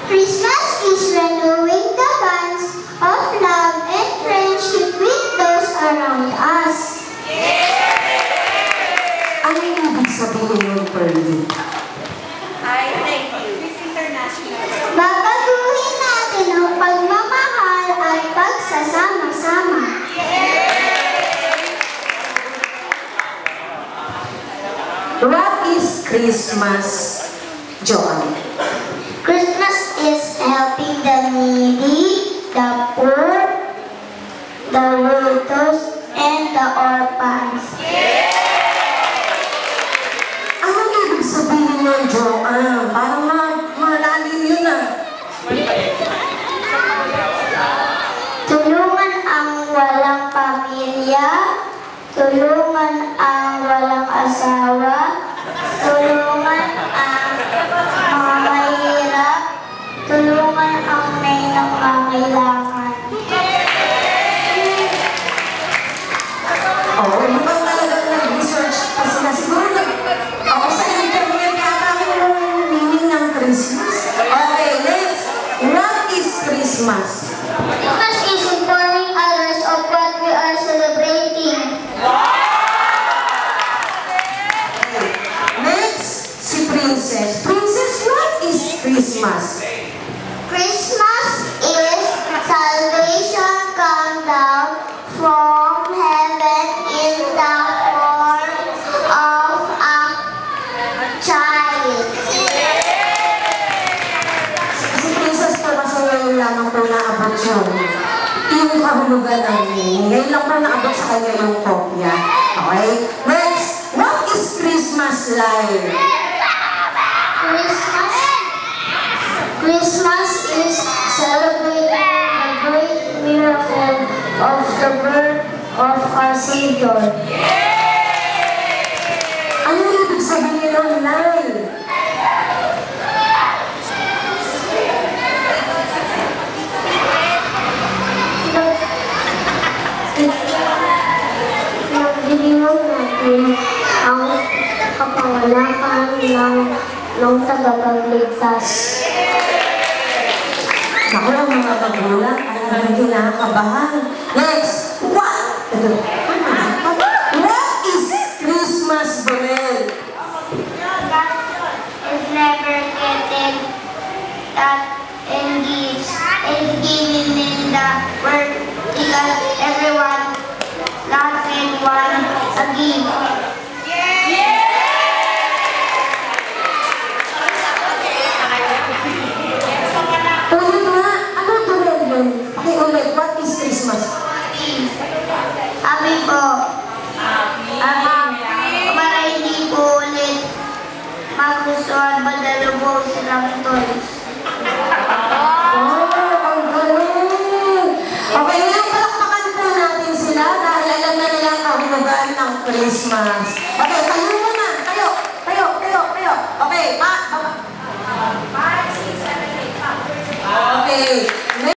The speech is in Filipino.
Christmas is renewing the bonds of love and friendship with those around us. Ano yung ibig sabihin ng Pearly? I thank you. Miss International. Babaguhin natin ang pagmamahal at pagsasama-sama. What is Christmas, Joanne? Christmas is helping the needy, the poor, the widows, and the orphans. Ano yung ibig sabihin ng Joanne? Parang malalim yun ah. Tulungan ang walang pamilya, tulungan ang walang asawa, tulungan ang mga mahirap, tulungan ang may nangangailangan. Oo, mukhang talagang nag-research pa sila. Siguro ako sa internet yata yung meaning ng Christmas. Okay, next. What is Christmas? Christmas is informing others of what we are celebrating. Okay. Next, si Princess. Princess, what is Christmas? Christmas is salvation come down from heaven in the form of a child. Si Princess po kasi ngayon lamang po naabot yun. Yung kahulugan ng meaning. Ngayon lang po naabot sa kanya yung kopya. Okay? Next, what is Christmas like? Christmas is celebrating the great miracle of the birth of our Savior. Ano yung ibig sabihin ng life? Nagdiriwang natin ang kapanganakan ng tagapagligtas. Ako lang mga magulang ay hindi nakakabahan. Next, what? What is Christmas bread? God is never getting that in gifts. It's giving in the word because everyone doesn't want a gift. Ulit nga, ano ito rin yun? Pakiulit, what is Christmas? Sabi po, para hindi po ulit magustuhan madalubog silang toys. Oh, ang galing! Okay, ngayon palakpakan po natin sila dahil alam na nila ang kahulugan ng Christmas.